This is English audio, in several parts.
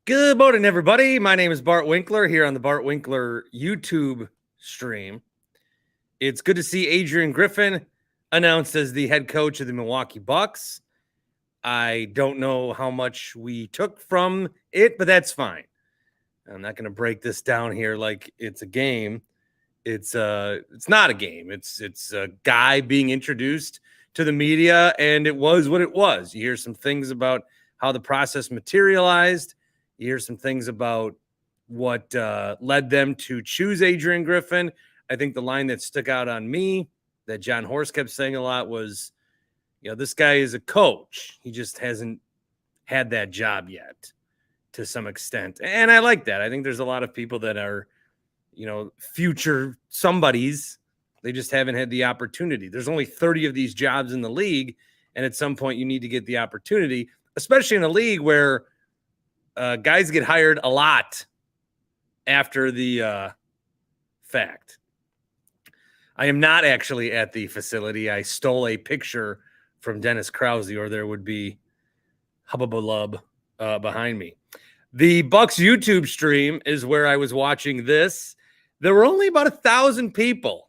Good morning, everybody. My name is Bart Winkler here on the Bart Winkler YouTube stream. It's good to see Adrian Griffin announced as the head coach of the Milwaukee Bucks. I don't know how much we took from it, but that's fine. I'm not going to break this down here like it's a game. It's not a game. It's a guy being introduced to the media, and it was what it was. You hear some things about how the process materialized. You hear some things about what led them to choose Adrian Griffin. I think the line that stuck out on me that John Horst kept saying a lot was, this guy is a coach. He just hasn't had that job yet to some extent. And I like that. I think there's a lot of people that are, future somebodies. They just haven't had the opportunity. There's only 30 of these jobs in the league. And at some point you need to get the opportunity, especially in a league where guys get hired a lot after the fact. I am not actually at the facility. I stole a picture from Dennis Krause, or there would be hubbubalub behind me. The Bucks YouTube stream is where I was watching this. There were only about 1,000 people.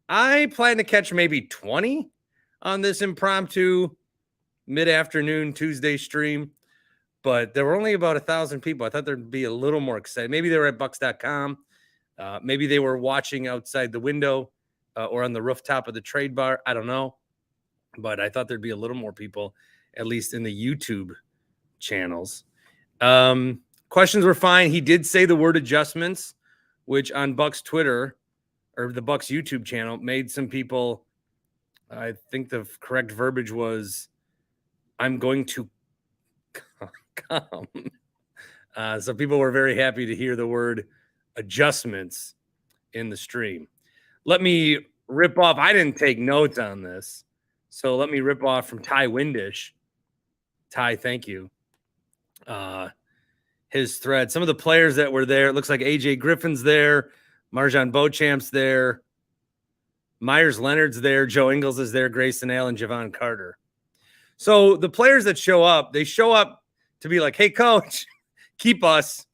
I plan to catch maybe 20 on this impromptu mid-afternoon Tuesday stream. But there were only about 1,000 people. I thought there'd be a little more excited. Maybe they were at Bucks.com. Maybe they were watching outside the window or on the rooftop of the trade bar. I don't know. But I thought there'd be a little more people, at least in the YouTube channels. Questions were fine. He did say the word adjustments, which on Bucks Twitter or the Bucks YouTube channel made some people, I think the correct verbiage was, I'm going to come. So people were very happy to hear the word adjustments in the stream. Let me rip off. I didn't take notes on this. So let me rip off from Ty Windish. Ty, thank you. His thread. Some of the players that were there. It looks like AJ Griffin's there. Marjan Beauchamp's there. Myers Leonard's there. Joe Ingles is there. Grayson Allen, Javon Carter. So the players that show up, they show up to be like, hey, coach, keep us.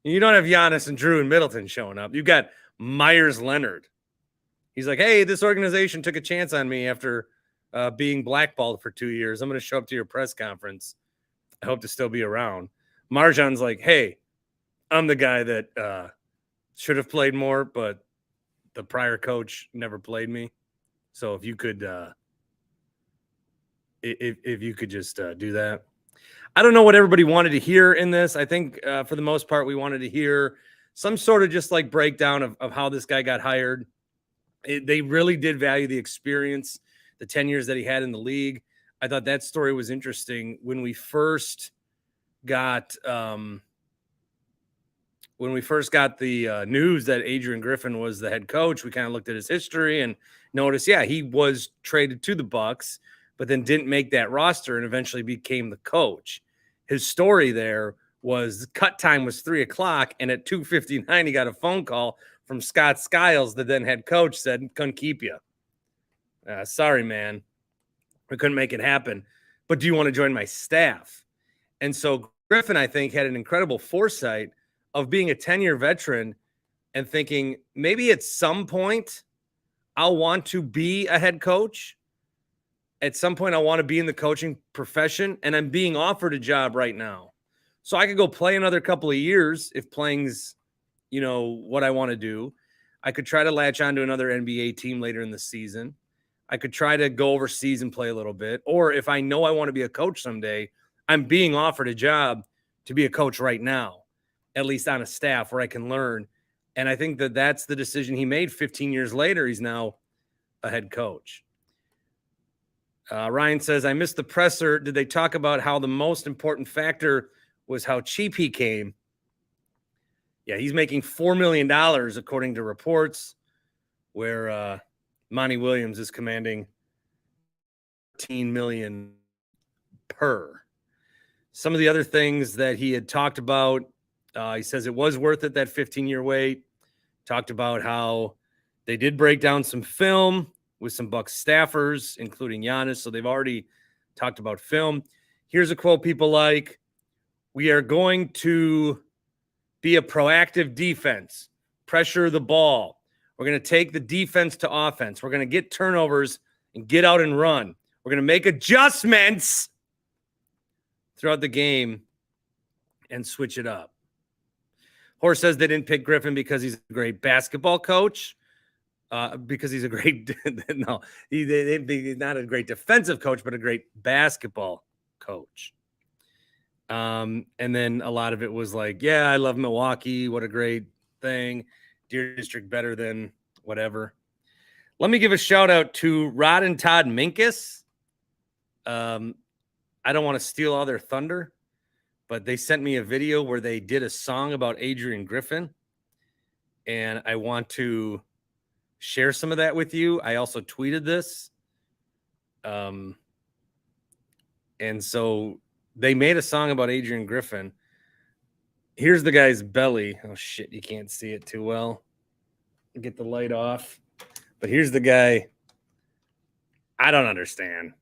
You don't have Giannis and Drew and Middleton showing up. You've got Myers Leonard. He's like, hey, this organization took a chance on me after being blackballed for 2 years. I'm going to show up to your press conference. I hope to still be around. Marjan's like, hey, I'm the guy that should have played more, but the prior coach never played me. So if you could if you could just do that. I don't know what everybody wanted to hear in this. I think for the most part, we wanted to hear some sort of just like breakdown of how this guy got hired. They really did value the experience, the 10 years that he had in the league. I thought that story was interesting. When we first got the news that Adrian Griffin was the head coach, we kind of looked at his history and noticed, yeah, he was traded to the Bucks, but then didn't make that roster and eventually became the coach. His story there was cut time was 3:00, and at 2:59, he got a phone call from Scott Skiles, the then head coach, said, couldn't keep you. Sorry, man. We couldn't make it happen. But do you want to join my staff? And so Griffin, I think, had an incredible foresight of being a 10-year veteran and thinking maybe at some point I'll want to be a head coach. At some point, I want to be in the coaching profession, and I'm being offered a job right now. So I could go play another couple of years if playing's, what I want to do. I could try to latch on to another NBA team later in the season. I could try to go overseas and play a little bit. Or if I know I want to be a coach someday, I'm being offered a job to be a coach right now, at least on a staff where I can learn. And I think that that's the decision he made 15 years later. He's now a head coach. Ryan says, I missed the presser. Did they talk about how the most important factor was how cheap he came? Yeah, he's making $4 million, according to reports, where Monty Williams is commanding $13 million per. Some of the other things that he had talked about, he says it was worth it, that 15-year wait. Talked about how they did break down some film with some Bucks staffers, including Giannis. So they've already talked about film. Here's a quote people like. We are going to be a proactive defense, pressure the ball. We're going to take the defense to offense. We're going to get turnovers and get out and run. We're going to make adjustments throughout the game and switch it up. Horse says they didn't pick Griffin because he's a great basketball coach. Because he's a great no, he's not a great defensive coach, but a great basketball coach. And then a lot of it was like, yeah, I love Milwaukee. What a great thing. Deer District better than whatever. Let me give a shout out to Rod and Todd Minkus. I don't want to steal all their thunder, but they sent me a video where they did a song about Adrian Griffin. And I want to share some of that with you. I also tweeted this. And so they made a song about Adrian Griffin. Here's the guy's belly. Oh, shit, you can't see it too well. Get the light off. But here's the guy. I don't understand.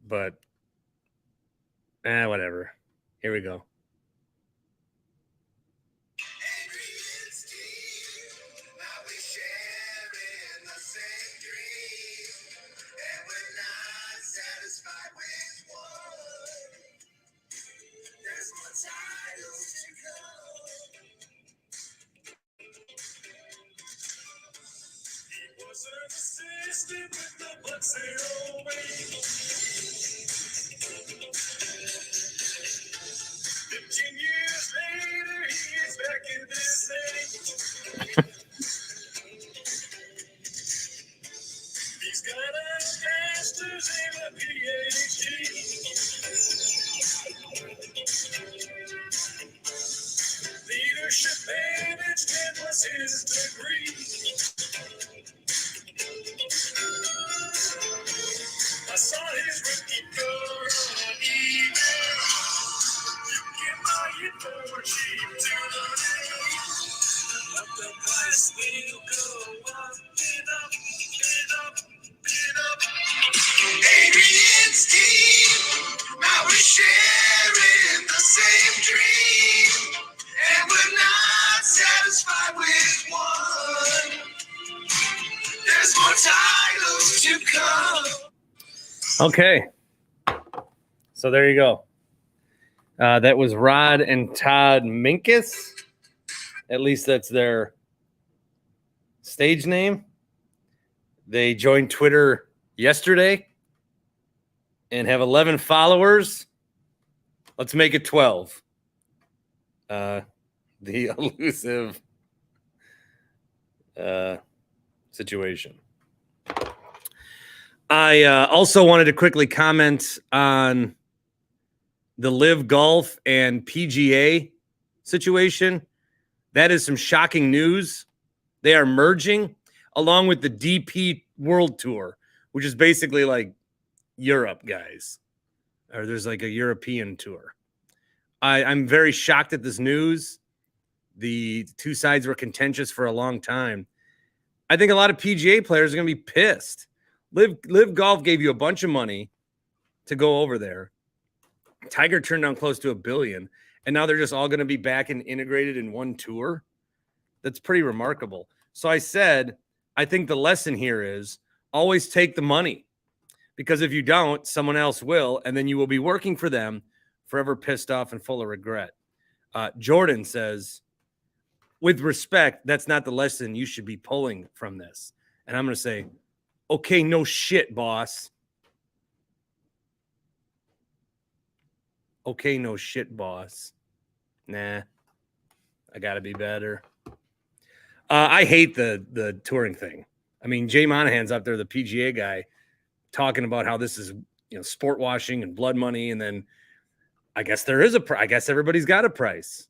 But, whatever. Here we go. Assistant with the Bucks 15 years later, he is back in this thing. He's got a master's and a PhD. Leadership management was his degree. I saw his rookie card on eBay. You can buy it for cheap tonight. But the price will go up and up and up and up. Adrian's team, now we're sharing the same dream. And we're not satisfied with one. There's more titles to come. Okay. So there you go. That was Rod and Todd Minkus. At least that's their stage name. They joined Twitter yesterday and have 11 followers. Let's make it 12. The elusive situation. I also wanted to quickly comment on the LIV Golf and PGA situation. That is some shocking news. They are merging along with the DP World Tour, which is basically like Europe, guys. Or there's like a European tour. I'm very shocked at this news. The two sides were contentious for a long time. I think a lot of PGA players are going to be pissed. LIV Golf gave you a bunch of money to go over there. Tiger turned down close to $1 billion, and now they're just all going to be back and integrated in one tour. That's pretty remarkable. So I said, I think the lesson here is always take the money, because if you don't, someone else will, and then you will be working for them forever pissed off and full of regret. Jordan says, with respect, that's not the lesson you should be pulling from this. And I'm going to say, okay, no shit, boss. Okay, no shit, boss. Nah, I got to be better. I hate the touring thing. I mean, Jay Monahan's up there, the PGA guy, talking about how this is, sport washing and blood money. And then I guess there is I guess everybody's got a price.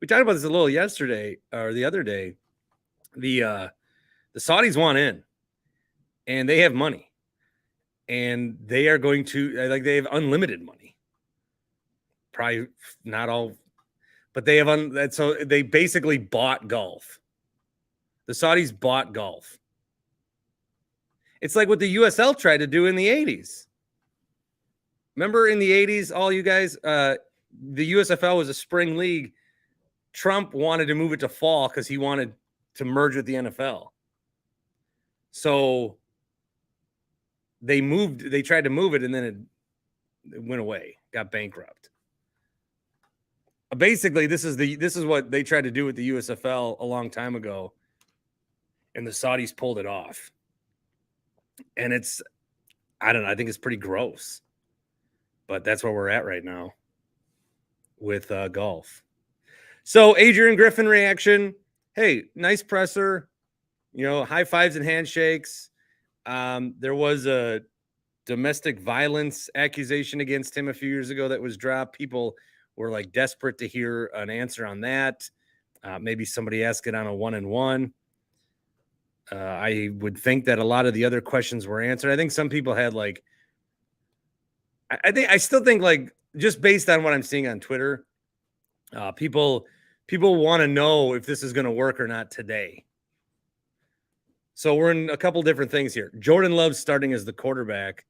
We talked about this a little yesterday or the other day. The Saudis want in. And they have money, and they are going to they have unlimited money. Probably not all, but they have so they basically bought golf. The Saudis bought golf. It's like what the USL tried to do in the 80s. Remember in the 80s, all you guys, the USFL was a spring league. Trump wanted to move it to fall because he wanted to merge with the NFL. So they tried to move it, and then it went away, got bankrupt. Basically, this is what they tried to do with the USFL a long time ago, and the Saudis pulled it off. And I don't know, I think it's pretty gross. But that's where we're at right now with golf. So Adrian Griffin reaction. Hey, nice presser. High fives and handshakes. There was a domestic violence accusation against him a few years ago that was dropped. People were like desperate to hear an answer on that. Maybe somebody asked it on a 1-on-1. I would think that a lot of the other questions were answered. I think some people had I still think just based on what I'm seeing on Twitter, people want to know if this is going to work or not today. So we're in a couple different things here. Jordan Love's starting as the quarterback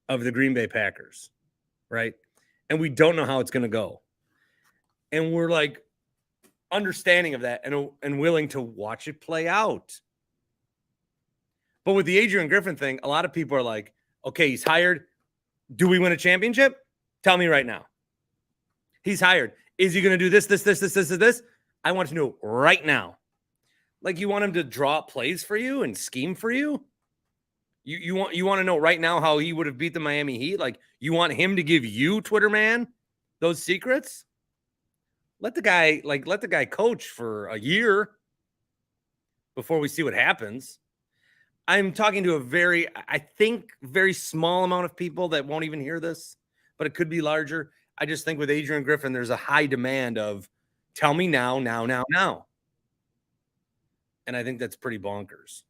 of the Green Bay Packers, right? And we don't know how it's going to go. And we're understanding of that and willing to watch it play out. But with the Adrian Griffin thing, a lot of people are like, okay, he's hired. Do we win a championship? Tell me right now. He's hired. Is he going to do this? I want to know right now. You want him to draw up plays for you and scheme for you? You want to know right now how he would have beat the Miami Heat? You want him to give you, Twitter man, those secrets? Let the guy coach for a year before we see what happens. I'm talking to I think very small amount of people that won't even hear this, but it could be larger. I just think with Adrian Griffin, there's a high demand of tell me now. And I think that's pretty bonkers.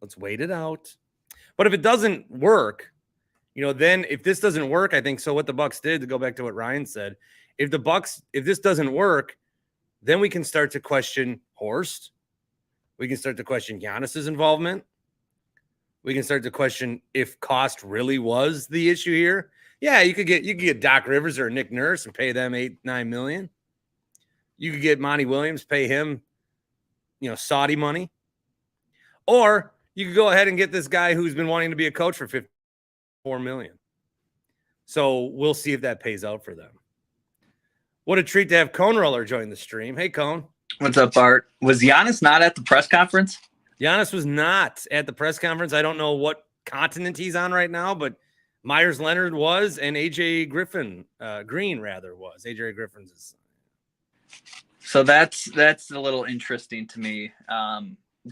Let's wait it out. But if it doesn't work, then if this doesn't work, I think so what the Bucks did, to go back to what Ryan said, if this doesn't work, then we can start to question Horst. We can start to question Giannis's involvement. We can start to question if cost really was the issue here. Yeah, you could get Doc Rivers or Nick Nurse and pay them $8-9 million. You could get Monty Williams, pay him, Saudi money. Or you could go ahead and get this guy who's been wanting to be a coach for $54 million. So we'll see if that pays out for them. What a treat to have Cone Roller join the stream. Hey, Cone. What's up, Bart? Was Giannis not at the press conference? Giannis was not at the press conference. I don't know what continent he's on right now, but Myers Leonard was, and AJ Green was. AJ Griffin's his son. So that's a little interesting to me.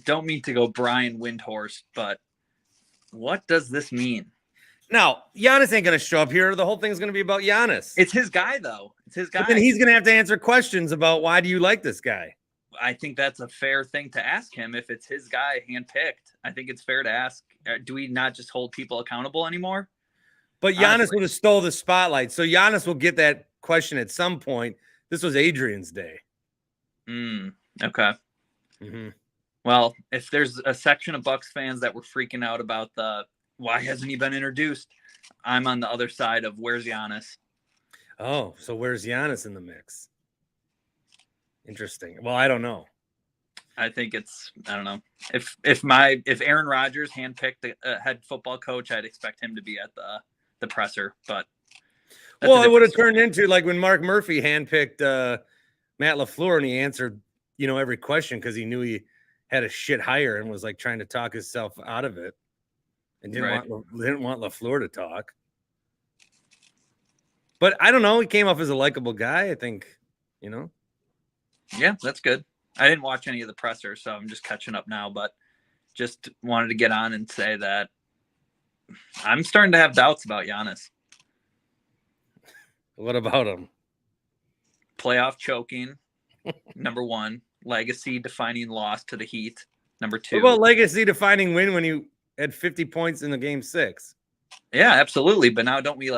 Don't mean to go Brian Windhorst, but what does this mean? Now, Giannis ain't going to show up here. The whole thing's going to be about Giannis. It's his guy, though. It's his guy. But then he's going to have to answer questions about why do you like this guy? I think that's a fair thing to ask him if it's his guy handpicked. I think it's fair to ask, do we not just hold people accountable anymore? But Giannis would have stole the spotlight. So Giannis will get that question at some point. This was Adrian's day. Okay. Mm-hmm. Well, if there's a section of Bucks fans that were freaking out about why hasn't he been introduced, I'm on the other side of where's Giannis. Oh, so where's Giannis in the mix? Interesting. Well, I don't know. I think I don't know. If Aaron Rodgers handpicked the head football coach, I'd expect him to be at the presser. But it would have turned into when Mark Murphy handpicked Matt LaFleur and he answered, every question because he knew he had a shit hire and was trying to talk himself out of it and didn't want LaFleur to talk. But I don't know. He came off as a likable guy. I think, Yeah, that's good. I didn't watch any of the presser, so I'm just catching up now, but just wanted to get on and say that I'm starting to have doubts about Giannis. What about him? Playoff choking, number one. Legacy-defining loss to the Heat, number two. What about legacy-defining win when you had 50 points in the game 6? Yeah, absolutely. But now don't we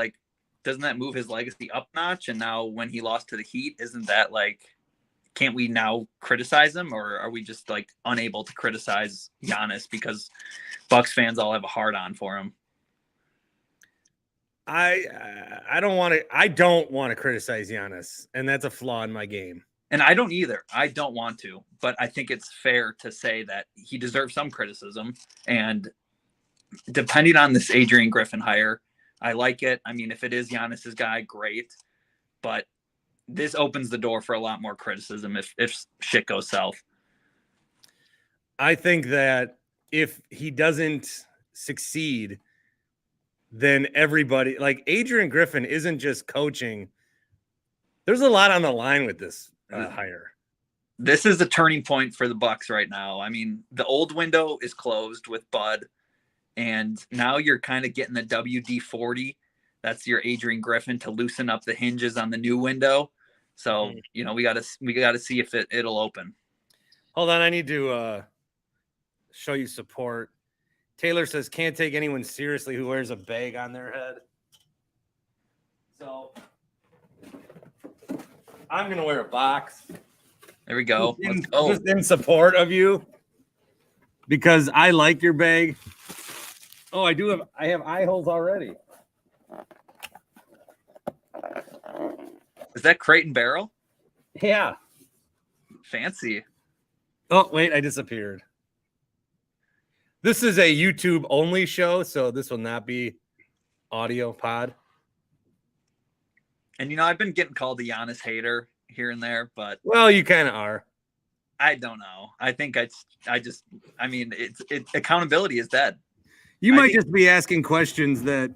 doesn't that move his legacy up notch? And now when he lost to the Heat, isn't that can't we now criticize him, or are we just unable to criticize Giannis because Bucks fans all have a hard on for him? I don't want to criticize Giannis, and that's a flaw in my game. And I don't either. I don't want to, but I think it's fair to say that he deserves some criticism. And depending on this Adrian Griffin hire, I like it. I mean, if it is Giannis's guy, great. But this opens the door for a lot more criticism if shit goes south. I think that if he doesn't succeed, then everybody, like Adrian Griffin isn't just coaching. There's a lot on the line with this hire. This is a turning point for the Bucks right now. I mean, the old window is closed with Bud, and now you're kind of getting the WD-40. That's your Adrian Griffin to loosen up the hinges on the new window. So, you know, we got to see if it'll open. Hold on, I need to show you support. Taylor says can't take anyone seriously who wears a bag on their head. So I'm gonna wear a box. There we go. Let's go. Just in support of you because I like your bag. Oh, I have eye holes already. Is that Crate and Barrel? Yeah. Fancy. Oh, wait, I disappeared. This is a YouTube only show, so this will not be audio pod. And, you know, I've been getting called a Giannis hater here and there, but well, you kind of are. I don't know. I think accountability is dead. You might just be asking questions that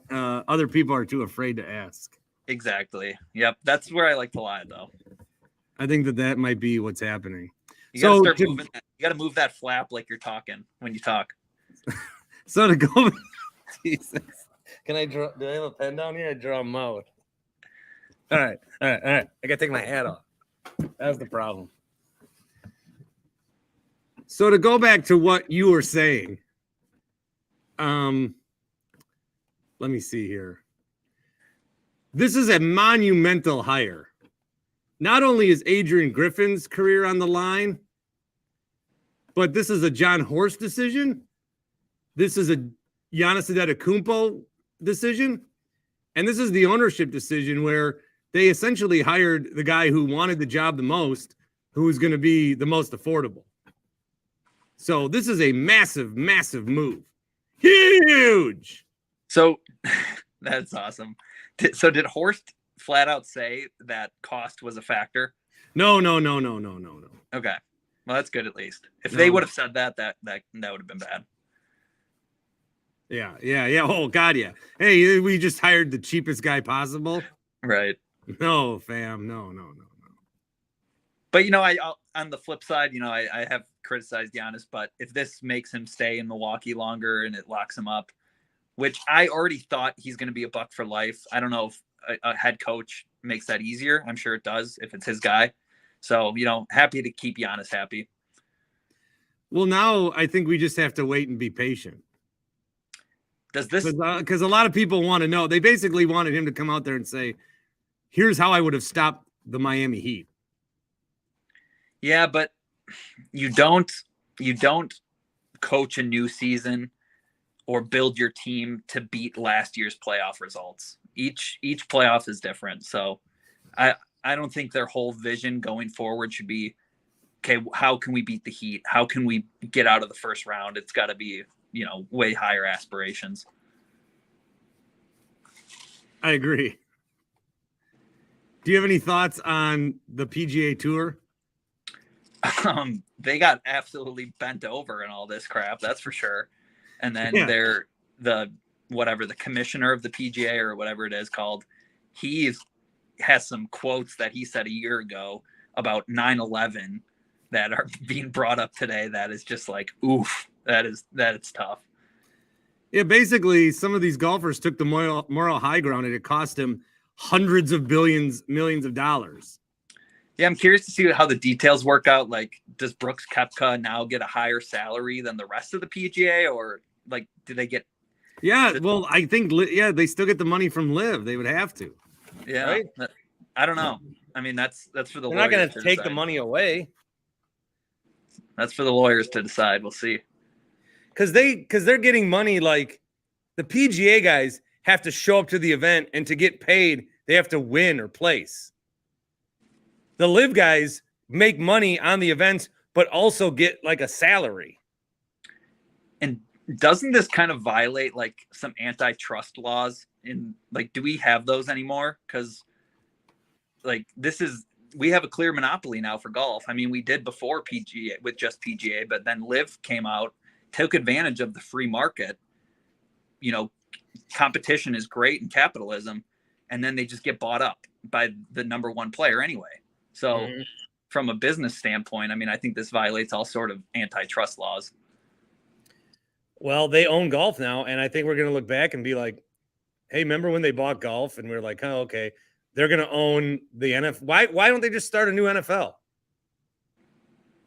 other people are too afraid to ask. Exactly. Yep. That's where I like to lie, though. I think that might be what's happening. You gotta move that flap like you're talking when you talk. So to go, Jesus, can I draw? Do I have a pen down here? I draw a mouth. All right. I gotta take my hat off. That's the problem. So to go back to what you were saying, let me see here. This is a monumental hire. Not only is Adrian Griffin's career on the line, but this is a John Horst decision. This is a Giannis Antetokounmpo decision. And this is the ownership decision where they essentially hired the guy who wanted the job the most, who was going to be the most affordable. So this is a massive, massive move. Huge. So that's awesome. So did Horst flat out say that cost was a factor? No. Okay. Well, that's good at least. If they would have said that would have been bad. Yeah. Oh, God, yeah. Hey, we just hired the cheapest guy possible. Right. No, fam. No. But, you know, on the flip side, you know, I have criticized Giannis, but if this makes him stay in Milwaukee longer and it locks him up, which I already thought he's going to be a Buck for life. I don't know if a head coach makes that easier. I'm sure it does if it's his guy. So, you know, happy to keep Giannis happy. Well, now I think we just have to wait and be patient. Does this because a lot of people want to know. They basically wanted him to come out there and say, here's how I would have stopped the Miami Heat. Yeah, but you don't coach a new season or build your team to beat last year's playoff results. Each playoff is different. So I don't think their whole vision going forward should be, okay, how can we beat the Heat? How can we get out of the first round? It's got to be, you know, way higher aspirations. I agree. Do you have any thoughts on the PGA Tour? They got absolutely bent over in all this crap, that's for sure. And then they're the commissioner of the PGA or whatever it is called. He has some quotes that he said a year ago about 9/11 that are being brought up today. That is just like, oof, that is tough. Yeah, basically, some of these golfers took the moral high ground, and it cost them hundreds of millions of dollars. Yeah, I'm curious to see how the details work out. Like, does Brooks Koepka now get a higher salary than the rest of the PGA, or like, do they get? Yeah, well, I think they still get the money from LIV. They would have to. Yeah, right? I don't know. I mean, that's for the. They're not going to take the money away. That's for the lawyers to decide. We'll see. Because they're getting money like the PGA guys have to show up to the event, and to get paid, they have to win or place. The LIV guys make money on the events, but also get like a salary. And doesn't this kind of violate like some antitrust laws? In like, do we have those anymore? Because like we have a clear monopoly now for golf. I mean, we did before PGA with just PGA, but then LIV came out, took advantage of the free market. You know, competition is great in capitalism, and then they just get bought up by the number one player anyway. So from a business standpoint, I mean, I think this violates all sort of antitrust laws. Well, they own golf now, and I think we're going to look back and be like, hey, remember when they bought golf? And we're like, oh, okay, they're going to own the NFL. Why don't they just start a new NFL?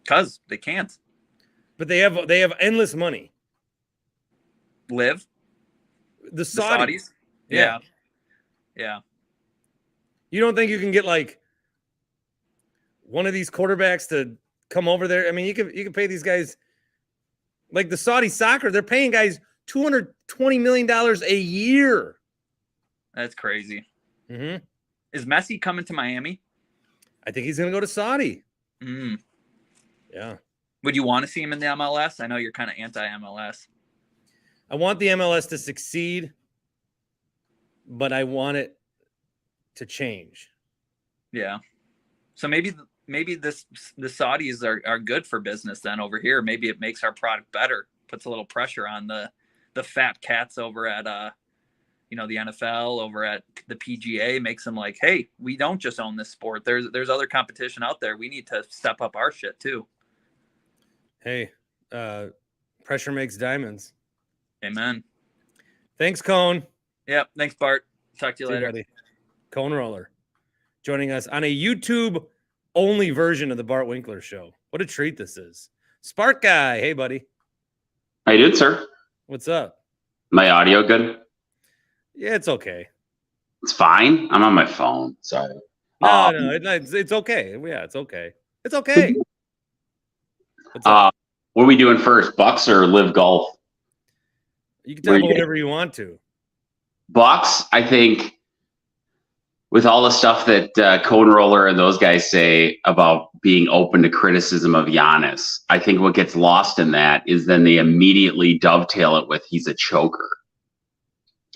Because they can't. But they have endless money. LIV? The Saudis. Yeah. You don't think you can get like one of these quarterbacks to come over there? I mean, you can pay these guys like the Saudi soccer. They're paying guys $220 million a year. That's crazy. Mm-hmm. Is Messi coming to Miami? I think he's going to go to Saudi. Yeah. Would you want to see him in the MLS? I know you're kind of anti-MLS. I want the MLS to succeed, but I want it to change. Yeah. So maybe the Saudis are good for business then over here. Maybe it makes our product better, puts a little pressure on the fat cats over at the NFL, over at the PGA, makes them like, hey, we don't just own this sport. There's other competition out there. We need to step up our shit too. Hey, pressure makes diamonds. Amen. Thanks, Cone. Yep. Thanks, Bart. Talk to you later. Buddy. Cone Roller joining us on a YouTube only version of the Bart Winkler Show. What a treat this is. Spark Guy. Hey, buddy. How you doing, sir? What's up? My audio good? Yeah, it's okay. It's fine. I'm on my phone. Sorry. No, it's okay. Yeah, it's okay. It's okay. What's up? What are we doing first? Bucks or LIV Golf? You can talk about whatever you want to. Bucks, I think, with all the stuff that Cone Roller and those guys say about being open to criticism of Giannis, I think what gets lost in that is then they immediately dovetail it with he's a choker.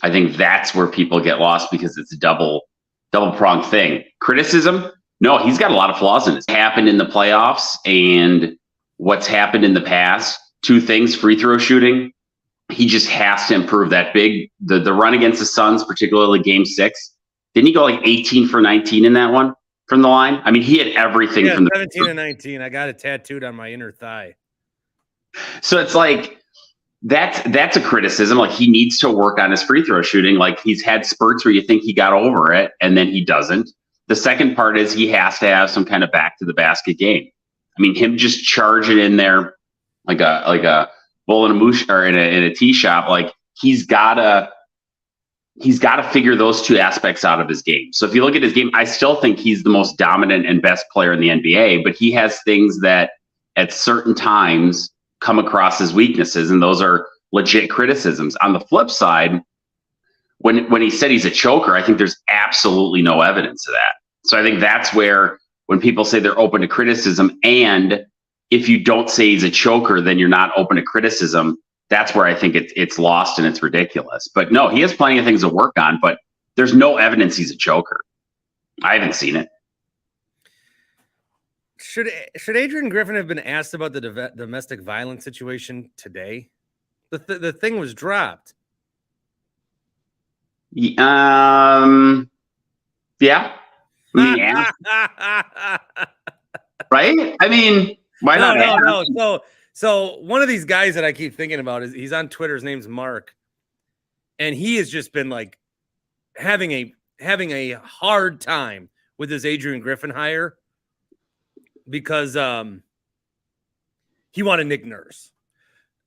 I think that's where people get lost because it's a double-pronged thing. Criticism? No, he's got a lot of flaws in it. It's happened in the playoffs and what's happened in the past. Two things: free throw shooting. He just has to improve that the run against the Suns, particularly game 6. Didn't he go like 18 for 19 in that one from the line? I mean, he had everything from the 17 and 19. I got it tattooed on my inner thigh. So it's like that's a criticism. Like, he needs to work on his free throw shooting. Like, he's had spurts where you think he got over it and then he doesn't. The second part is he has to have some kind of back to the basket game. I mean, him just charging in there like a bull in a moose or in a tee shop, like he's gotta figure those two aspects out of his game. So if you look at his game, I still think he's the most dominant and best player in the NBA, but he has things that at certain times come across as weaknesses, and those are legit criticisms. On the flip side, when he said he's a choker, I think there's absolutely no evidence of that. So I think that's where when people say they're open to criticism, and if you don't say he's a choker, then you're not open to criticism. That's where I think it's lost and it's ridiculous. But no, he has plenty of things to work on, but there's no evidence he's a choker. I haven't seen it. Should Adrian Griffin have been asked about the domestic violence situation today? The thing was dropped. Yeah. I mean, yeah. Right? I mean, why not? No. So one of these guys that I keep thinking about he's on Twitter. His name's Mark, and he has just been like having a hard time with this Adrian Griffin hire because he wanted Nick Nurse,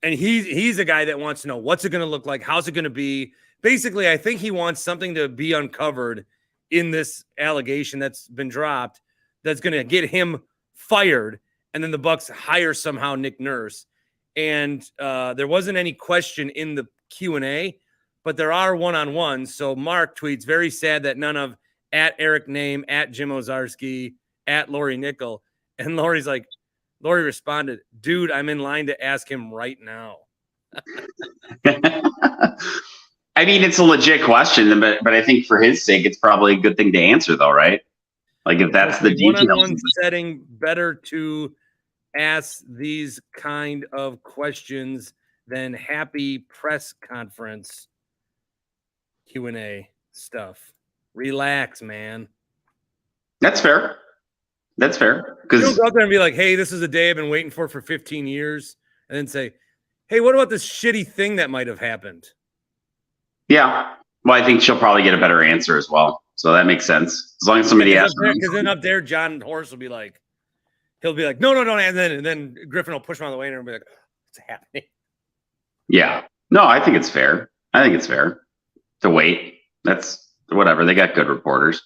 and he's a guy that wants to know what's it going to look like, how's it going to be. Basically, I think he wants something to be uncovered in this allegation that's been dropped that's going to get him fired. And then the Bucks hire somehow Nick Nurse. And there wasn't any question in the Q&A, but there are one-on-ones. So Mark tweets, very sad that none of at Eric Name, at Jim Ozarski, at Lori Nickel. And Lori responded, dude, I'm in line to ask him right now. I mean, it's a legit question, but I think for his sake, it's probably a good thing to answer, though, right? Like, if that's the details. One-on-one setting, better to ask these kind of questions than happy press conference Q&A stuff. Relax, man. That's fair. That's fair. You Because don't go out there and be like, hey, this is a day I've been waiting for 15 years. And then say, hey, what about this shitty thing that might have happened? yeah, well, I think she'll probably get a better answer as well. So that makes sense. As long as somebody asks. Because then up there, John Horse will be like, he'll be like, no. And then Griffin will push him on the way and be like, what's happening? Yeah. No, I think it's fair. I think it's fair to wait. That's whatever. They got good reporters.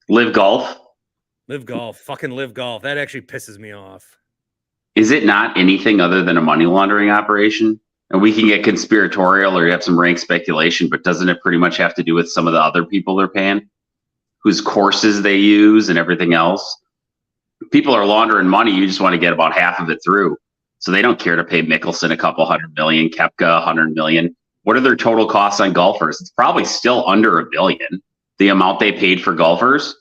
LIV Golf. LIV Golf. Fucking LIV Golf. That actually pisses me off. Is it not anything other than a money laundering operation? And we can get conspiratorial or you have some rank speculation, but doesn't it pretty much have to do with some of the other people they're paying, whose courses they use and everything else? People are laundering money. You just want to get about half of it through. So they don't care to pay Mickelson a couple $100 million, Koepka $100 million. What are their total costs on golfers? It's probably still under $1 billion, the amount they paid for golfers.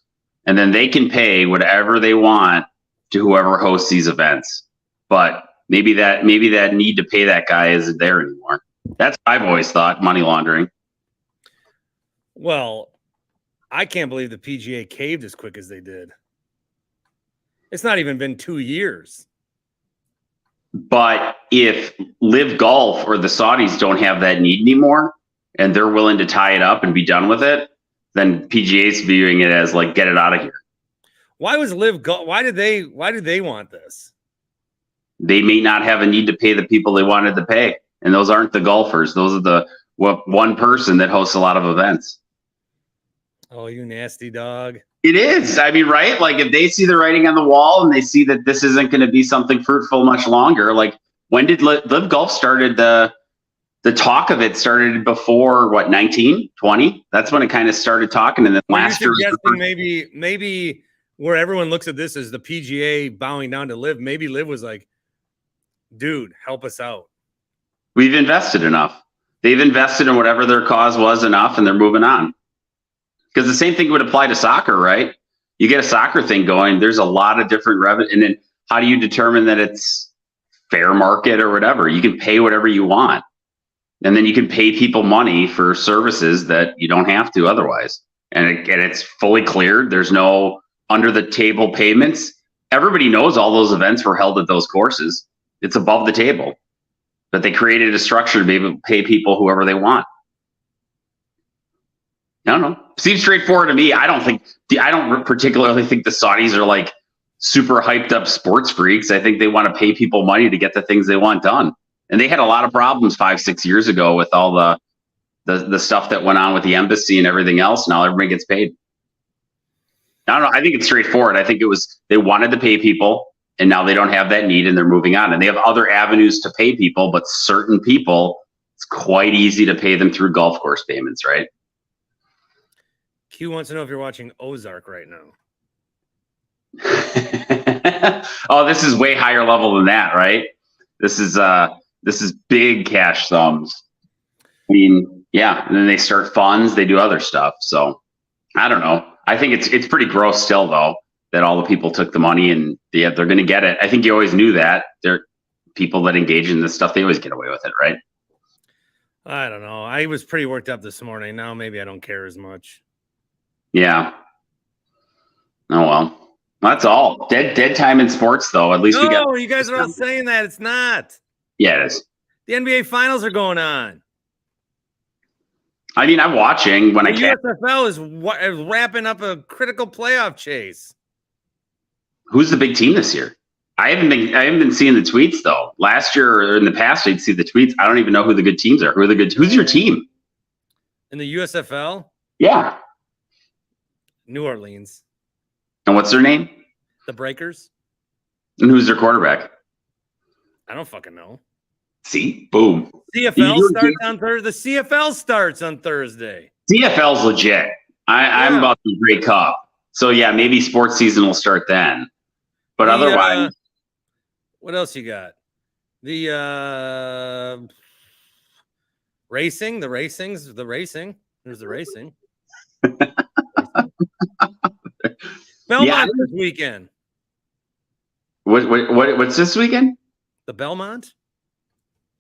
And then they can pay whatever they want to whoever hosts these events. But maybe that need to pay that guy isn't there anymore. That's what I've always thought, money laundering. Well, I can't believe the PGA caved as quick as they did. It's not even been 2 years. But if LIV Golf or the Saudis don't have that need anymore and they're willing to tie it up and be done with it, then PGA's viewing it as like, get it out of here. Why was LIV Golf? Why did they want this? They may not have a need to pay the people they wanted to pay. And those aren't the golfers. Those are the one person that hosts a lot of events. Oh, you nasty dog. It is. I mean, right? Like if they see the writing on the wall and they see that this isn't going to be something fruitful much longer, like when did LIV Golf started the talk of it started before what, 19, 20? That's when it kind of started talking. And then last year, maybe where everyone looks at this as the PGA bowing down to LIV, maybe LIV was like, dude, help us out. We've invested enough. They've invested in whatever their cause was enough and they're moving on. Because the same thing would apply to soccer, right? You get a soccer thing going, there's a lot of different revenue. And then how do you determine that it's fair market or whatever? You can pay whatever you want. And then you can pay people money for services that you don't have to otherwise. And it's fully cleared. There's no under the table payments. Everybody knows all those events were held at those courses. It's above the table. But they created a structure to be able to pay people whoever they want. I don't know. Seems straightforward to me. I don't particularly think the Saudis are like super hyped up sports freaks. I think they want to pay people money to get the things they want done. And they had a lot of problems 5-6 years ago with all the stuff that went on with the embassy and everything else. Now everybody gets paid. I don't know. I think it's straightforward. I think it was they wanted to pay people and now they don't have that need and they're moving on. And they have other avenues to pay people, but certain people, it's quite easy to pay them through golf course payments, right? Q wants to know if you're watching Ozark right now. Oh, this is way higher level than that, right? This is big cash sums. I mean, yeah, and then they start funds, they do other stuff. So I don't know. I think it's pretty gross still though, that all the people took the money and they're going to get it. I think you always knew that. They're people that engage in this stuff, they always get away with it, right? I don't know. I was pretty worked up this morning. Now maybe I don't care as much. Yeah. Oh well. That's all. Dead time in sports though. At least we got. No, you guys are all saying that. It's not. Yeah, it is. The NBA finals are going on. I mean, I'm watching when I can. The USFL is wrapping up a critical playoff chase. Who's the big team this year? I haven't been seeing the tweets though. Last year or in the past, I'd see the tweets. I don't even know who the good teams are. Who's your team? In the USFL? Yeah. New Orleans. And what's their name? The Breakers. And who's their quarterback? I don't fucking know. See, boom. CFL starts on Thursday. The CFL starts on Thursday. CFL's legit. I'm about the Grey Cup. So, yeah, maybe sports season will start then. But otherwise. What else you got? The racing. There's the racing. Belmont this weekend. What's this weekend? The Belmont?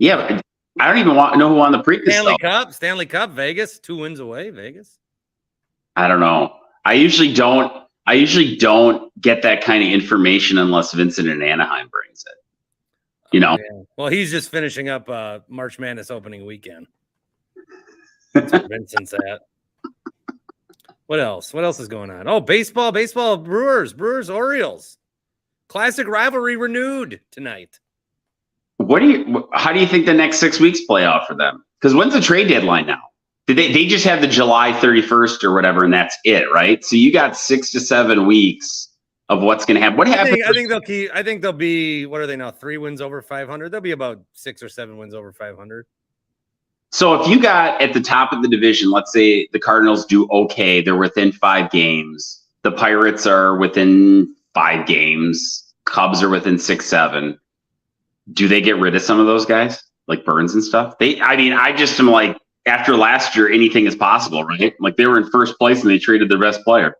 Yeah, but I don't even know who won the Preakness. Stanley Cup, Vegas, 2 wins away, Vegas. I don't know. I usually don't get that kind of information unless Vincent in Anaheim brings it. You know? Yeah. Well, he's just finishing up March Madness opening weekend. That's where Vincent's at. What else? What else is going on? Oh, baseball, Brewers, Orioles. Classic rivalry renewed tonight. How do you think the next 6 weeks play out for them? Because when's the trade deadline now? They just have the July 31st or whatever, and that's it, right? So you got 6 to 7 weeks of what's going to happen. What happens? I think they'll be, what are they now? 3 wins over 500. They'll be about 6 or 7 wins over 500. So if you got at the top of the division, let's say the Cardinals do okay, they're within 5 games. The Pirates are within 5 games. Cubs are within 6, 7. Do they get rid of some of those guys like Burns and stuff? I just am like, after last year, anything is possible, right? Like they were in first place and they traded their best player.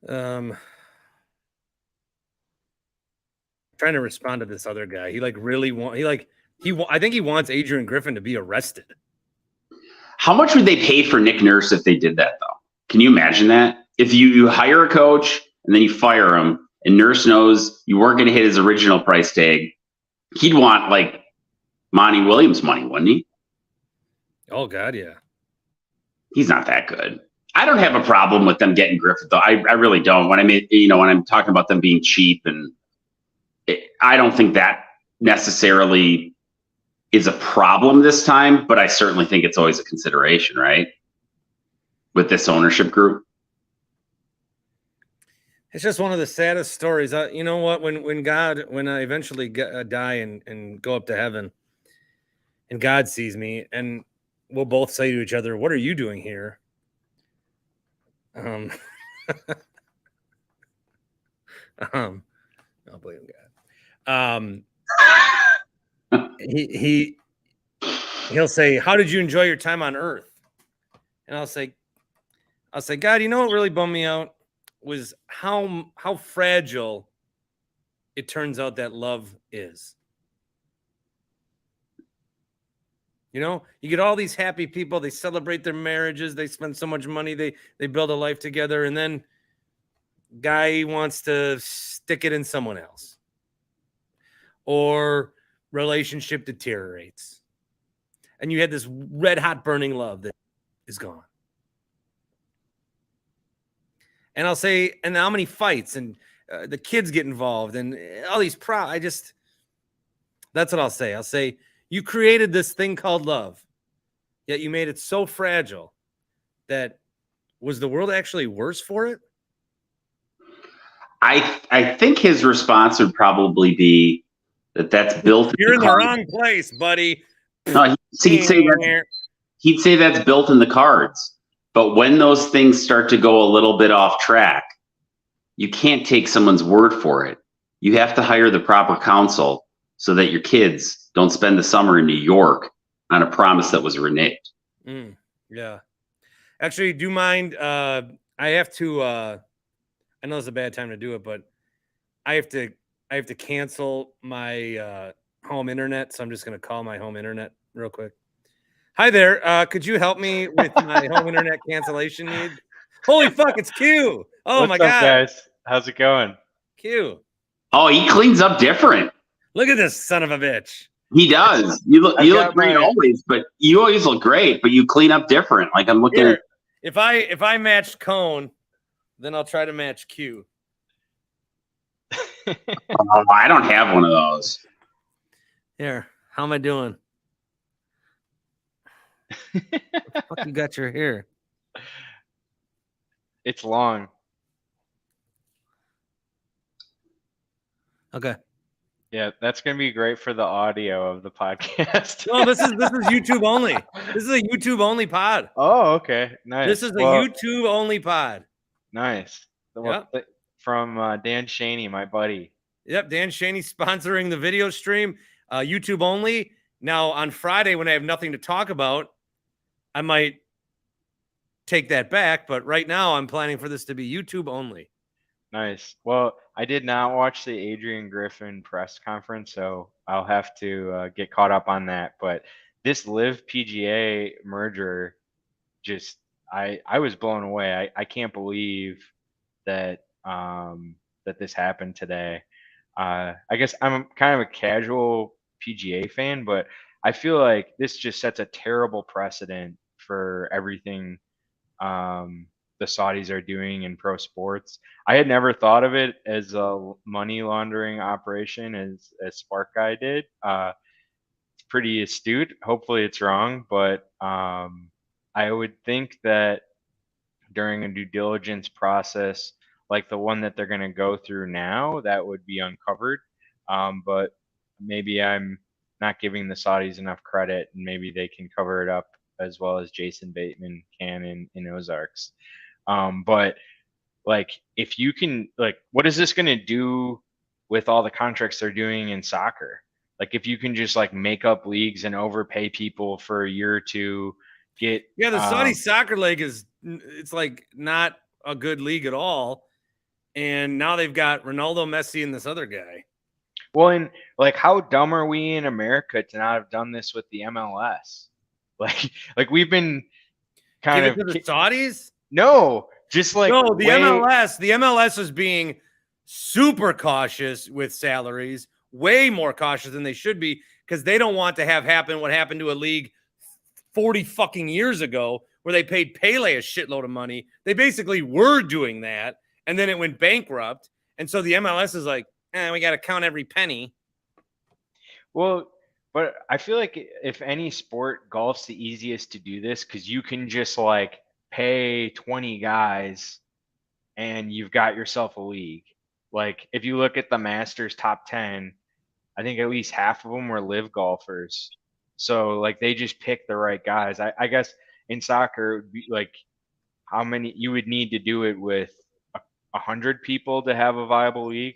Trying to respond to this other guy. I think he wants Adrian Griffin to be arrested. How much would they pay for Nick Nurse if they did that, though? Can you imagine that? If you hire a coach and then you fire him, and Nurse knows you weren't going to hit his original price tag, he'd want like Monty Williams money, wouldn't he? Oh God, yeah. He's not that good. I don't have a problem with them getting Griffin, though. I really don't. When I'm talking about them being cheap, and I don't think that necessarily is a problem this time, but I certainly think it's always a consideration, right? With this ownership group. It's just one of the saddest stories. You know what? When I eventually die and go up to heaven, and God sees me, and we'll both say to each other, "What are you doing here?" I'll blame God. He'll say, "How did you enjoy your time on Earth?" And I'll say, "God, you know what really bummed me out was how fragile it turns out that love is. You know, you get all these happy people, they celebrate their marriages, they spend so much money, they build a life together, and then guy wants to stick it in someone else. Or relationship deteriorates. And you had this red hot burning love that is gone. And I'll say, and how many fights and the kids get involved and all these that's what I'll say. I'll say, you created this thing called love, yet you made it so fragile that was the world actually worse for it? I think his response would probably be that's built. You're in the wrong place, buddy. No, he'd say that's built in the cards. But when those things start to go a little bit off track, you can't take someone's word for it. You have to hire the proper counsel so that your kids don't spend the summer in New York on a promise that was reneged. Yeah. Actually, do you mind? I have to. I know it's a bad time to do it, but I have to cancel my home internet, so I'm just going to call my home internet real quick. Hi there. Could you help me with my home internet cancellation needs? Holy fuck, it's Q. Oh, What's my up, God. guys? How's it going? Q. Oh, he cleans up different. Look at this son of a bitch. He does. You look great always, but you always look great, but you clean up different. Like I'm looking Here, if I matched Cone, then I'll try to match Q. Oh, I don't have one of those. Here, how am I doing? What the fuck you got your hair? It's long. Okay. Yeah, that's gonna be great for the audio of the podcast. No, this is YouTube only. This is a YouTube only pod. Oh, okay, nice. This is a Well, YouTube only pod. nice. Well, from Dan Schani, my buddy. Yep, Dan Schani sponsoring the video stream, YouTube only. Now on Friday, when I have nothing to talk about, I might take that back. But right now, I'm planning for this to be YouTube only. Nice. Well, I did not watch the Adrian Griffin press conference, so I'll have to get caught up on that. But this LIV PGA merger, just I was blown away. I can't believe that that this happened today. I guess I'm kind of a casual PGA fan, but I feel like this just sets a terrible precedent for everything the Saudis are doing in pro sports. I had never thought of it as a money laundering operation as Spark Guy did. It's pretty astute. Hopefully it's wrong, but I would think that during a due diligence process like the one that they're going to go through now, that would be uncovered. But maybe I'm not giving the Saudis enough credit, and maybe they can cover it up as well as Jason Bateman can in Ozarks. But like, if you can, like, what is this going to do with all the contracts they're doing in soccer? Like, if you can just like make up leagues and overpay people for a year or two, the Saudi soccer league it's like not a good league at all. And now they've got Ronaldo, Messi, and this other guy. Well, and like, how dumb are we in America to not have done this with the MLS? Like we've been kind of to the Saudis. No, just like the MLS. The MLS is being super cautious with salaries, way more cautious than they should be, because they don't want to have happen what happened to a league 40 fucking years ago, where they paid Pele a shitload of money. They basically were doing that, and then it went bankrupt. And so the MLS is like, we got to count every penny. Well, but I feel like if any sport, golf's the easiest to do this, because you can just like pay 20 guys and you've got yourself a league. Like, if you look at the Masters top 10, I think at least half of them were LIV golfers. So like, they just pick the right guys. I guess in soccer, it would be like how many you would need to do it with 100 people to have a viable league.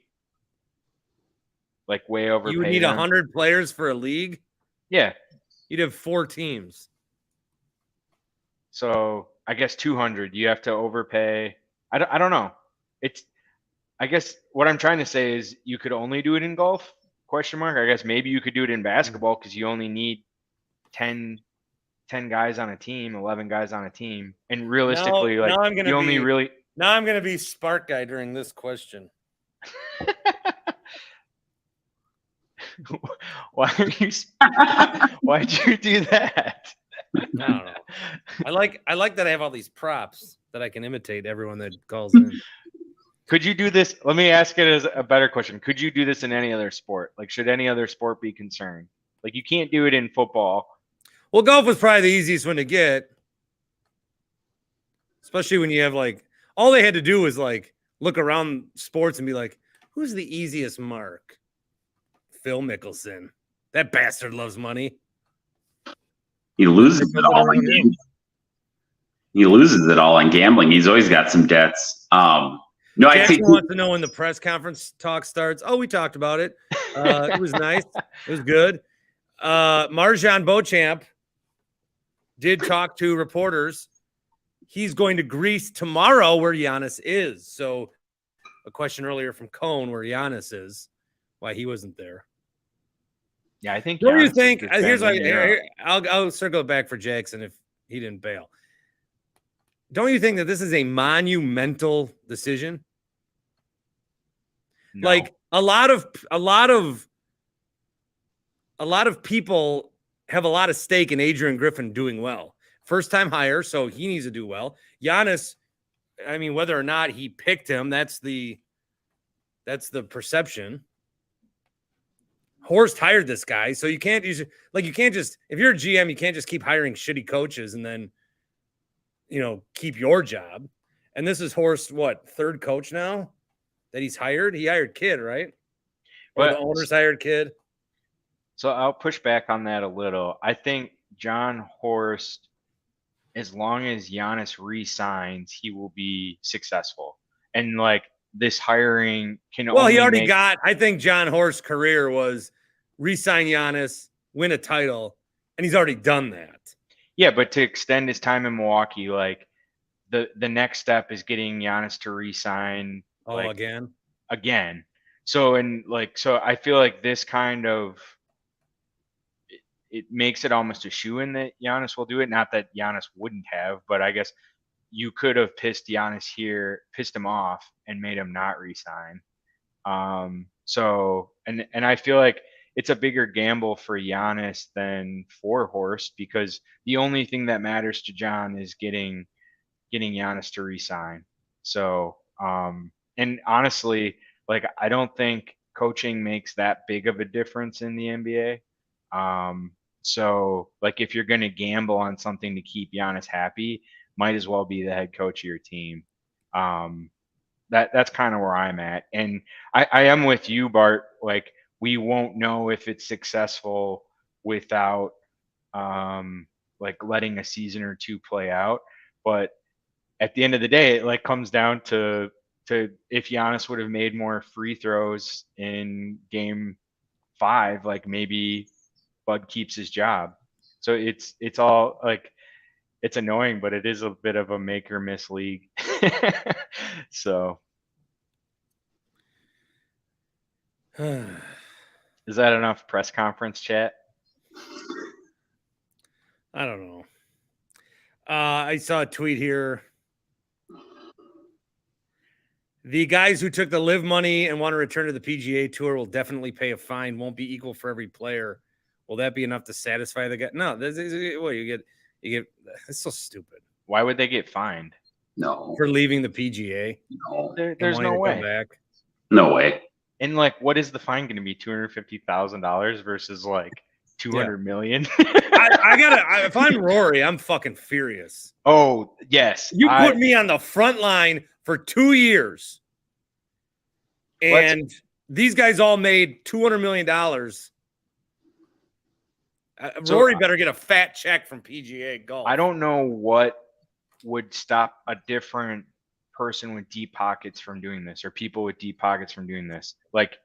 Like, way over. You would need 100 players for a league. Yeah, you'd have 4 teams. So I guess 200. You have to overpay. I don't know. I guess what I'm trying to say is you could only do it in golf? ? I guess maybe you could do it in basketball, because you only need 10 guys on a team, 11 guys on a team, and realistically, now I'm going to be Spark Guy during this question. Why'd you do that? I don't know. I like that I have all these props that I can imitate everyone that calls in. Could you do this? Let me ask it as a better question. Could you do this in any other sport? Like, should any other sport be concerned? Like, you can't do it in football. Well, golf was probably the easiest one to get, especially when you have like, all they had to do was like look around sports and be like, who's the easiest mark? Phil Mickelson. That bastard loves money. He loses it all on gambling. He loses it all on gambling. He's always got some debts. No, I think wants to know when the press conference talk starts. Oh, we talked about it. It was nice. It was good. Marjan Beauchamp did talk to reporters. He's going to Greece tomorrow, where Giannis is. So, a question earlier from Cone, where Giannis is, why he wasn't there. Yeah, I think. What do you think? Here's I'll circle back for Jackson if he didn't bail. Don't you think that this is a monumental decision? No. Like, a lot of people have a lot of stake in Adrian Griffin doing well. First time hire, so he needs to do well. Giannis, I mean, whether or not he picked him, that's the perception. Horst hired this guy, so you can't just, if you're a GM, you can't just keep hiring shitty coaches and then, keep your job. And this is Horst, third coach now that he's hired? He hired Kidd, right? Or But the owner's hired kid. so I'll push back on that a little. I think John Horst, as long as Giannis re-signs, he will be successful. And like this hiring can Well, only he already make, got, I think John Horst's career was re-sign Giannis, win a title, and he's already done that. yeah, but to extend his time in Milwaukee, like the next step is getting Giannis to re-sign Oh, like again. So so I feel like this kind of it makes it almost a shoo-in that Giannis will do it. Not that Giannis wouldn't have, but I guess you could have pissed him off and made him not resign. So I feel like it's a bigger gamble for Giannis than for Horst, because the only thing that matters to John is getting Giannis to resign. So and honestly, like I don't think coaching makes that big of a difference in the NBA. So like if you're going to gamble on something to keep Giannis happy, might as well be the head coach of your team. That's kind of where I'm at. And I am with you, Bart. Like we won't know if it's successful without like letting a season or two play out. But at the end of the day, it like comes down to if Giannis would have made more free throws in game 5, like maybe Bud keeps his job. So it's all like it's annoying, but it is a bit of a make or miss league. So is that enough press conference chat? I don't know. I saw a tweet here. The guys who took the LIV money and want to return to the PGA Tour will definitely pay a fine. Won't be equal for every player. Will that be enough to satisfy the guy? No. Well, you get. It's so stupid. Why would they get fined? No. For leaving the PGA? No. There's no way. Back. No way. And like, what is the fine going to be? $250,000 versus like 200 million. I gotta. If I'm Rory, I'm fucking furious. Oh yes, you put me on the front line for 2 years, and these guys all made $200 million. Rory better get a fat check from PGA Golf. I don't know what would stop a different person with deep pockets from doing this, or people with deep pockets from doing this. Like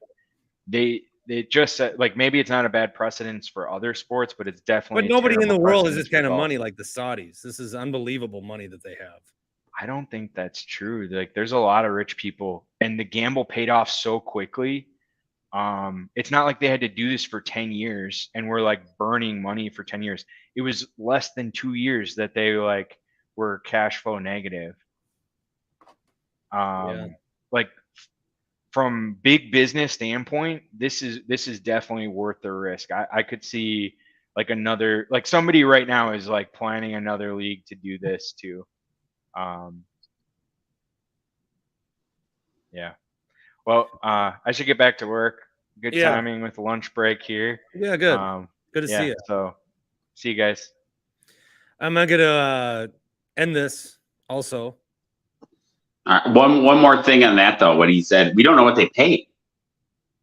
they just said, like maybe it's not a bad precedence for other sports, but it's definitely. But nobody in the world has this kind of golf. money like the Saudis. This is unbelievable money that they have. I don't think that's true. Like there's a lot of rich people, and the gamble paid off so quickly. It's not like they had to do this for 10 years and we're like burning money for 10 years. It was less than 2 years that they like were cash flow negative. Like from big business standpoint, this is definitely worth the risk. I could see like somebody right now is like planning another league to do this too. Yeah. Well, I should get back to work. Good timing with the lunch break here. Yeah, good. Good to see you. So, see you guys. I'm not gonna end this. Also, one more thing on that though. What he said, we don't know what they paid.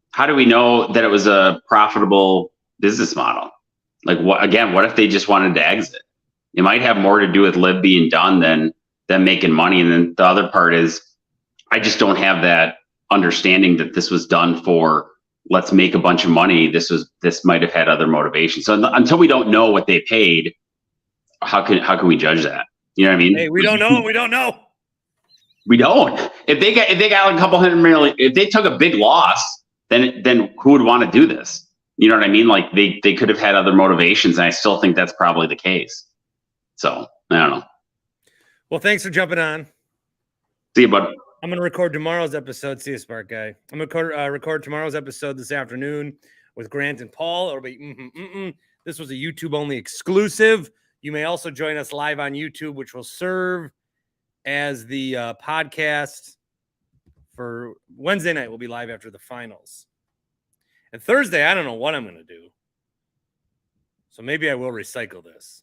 How do we know that it was a profitable business model? Like, what if they just wanted to exit? It might have more to do with LIV being done than them making money. And then the other part is, I just don't have that understanding that this was done for let's make a bunch of money. This might have had other motivations. So until we don't know what they paid, how can we judge that? You know what I mean? Hey, we don't know. We don't know. We don't. If they got like a couple $100 million, if they took a big loss, then who would want to do this? You know what I mean? Like they could have had other motivations, and I still think that's probably the case. So I don't know. Well, thanks for jumping on. See you, bud. I'm going to record tomorrow's episode. See you, Spark Guy. I'm going to record tomorrow's episode this afternoon with Grant and Paul. It'll be This was a YouTube-only exclusive. You may also join us live on YouTube, which will serve as the podcast for Wednesday night. We'll be live after the finals. And Thursday, I don't know what I'm going to do. So maybe I will recycle this.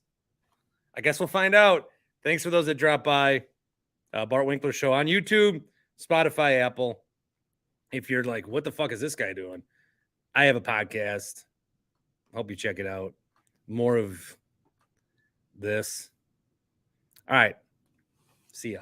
I guess we'll find out. Thanks for those that dropped by. Bart Winkler Show on YouTube, Spotify, Apple. If you're like, what the fuck is this guy doing? I have a podcast. Hope you check it out. More of this. All right. See ya.